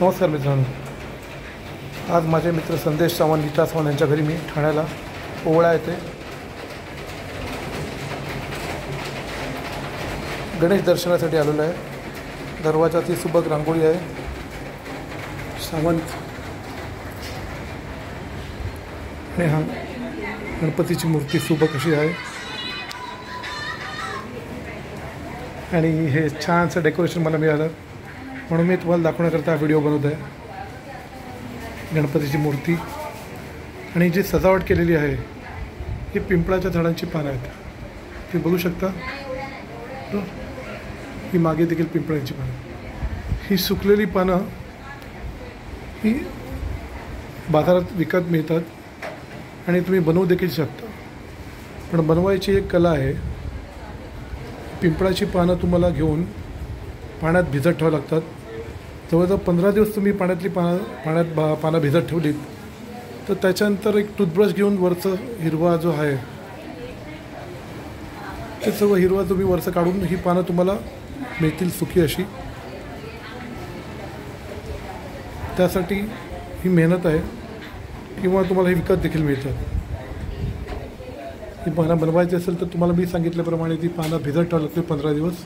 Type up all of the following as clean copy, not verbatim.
नमस्कार मित्रांनो, आज माझे मित्र संदेश सावंत, नीता सावंत यांच्या घरी मी ठाण्याला ओवळा येते गणेश दर्शनासाठी आलेलो आहे। दरवाजाची सुबक रांगोळी आहे। सावंत आणि हा गणपतीची मूर्ती सुबक अशी आहे आणि हे छानसं डेकोरेशन मला मिळालं म्हणून मी तुम्हाला दाखवण्याकरता व्हिडिओ बनवत आहे। गणपतीची मूर्ती आणि जी सजावट केलेली आहे ही पिंपळाच्या झाडांची पानं आहेत, ती बघू शकता। ही मागे देखील पिंपळाची पानं, ही सुकलेली पानं ही बाजारात विकत मिळतात आणि तुम्ही बनवू देखील शकता, पण बनवायची एक कला आहे। पिंपळाची पानं तुम्हाला घेऊन पाण्यात भिजत ठेवावं लागतात। जवळजवळ 15 दिवस तुम्ही पानं भिजत ठेवलीत तर त्याच्यानंतर एक टूथब्रश घेऊन वरचं हिरवा जो आहे ते सर्व हिरवा तुम्ही वरचं काढून ही पानं तुम्हाला मिळतील सुकी अशी। त्यासाठी ही मेहनत आहे, किंवा तुम्हाला ही विकत देखील मिळतात। ही पानं बनवायची असेल तर तुम्हाला मी सांगितल्याप्रमाणे ती पानं भिजत ठेवावी लागते 15 दिवस,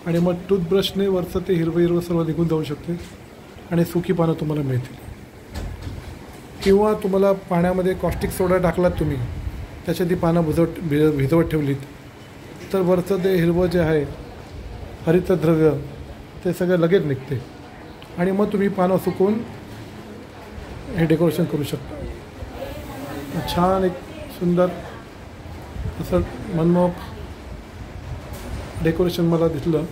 आणि मग टूथब्रशने वरचं ते हिरवं सर्व निघून जाऊ शकते आणि सुकी पानं तुम्हाला मिळतील। किंवा तुम्हाला पाण्यामध्ये कॉस्टिक सोडा टाकलात तुम्ही, त्याच्यात ती पानं भिजवत ठेवलीत तर वरचं ते हिरवं जे आहे हरितद्रव्य ते सगळं लगेच निघते आणि मग तुम्ही पानं सुकवून हे डेकोरेशन करू शकता। छान एक सुंदर असं मनमोहक डेकोरेशन मला दिसलं,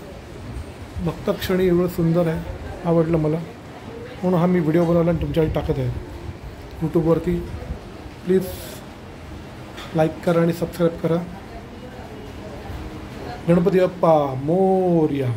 बघता क्षणी एवढं सुंदर आहे, आवडलं मला, म्हणून हा मी व्हिडिओ बनवला आणि तुमच्याकडे टाकत आहे यूट्यूबवरती। प्लीज लाईक करा आणि सबस्क्राईब करा। गणपती बाप्पा मोरया।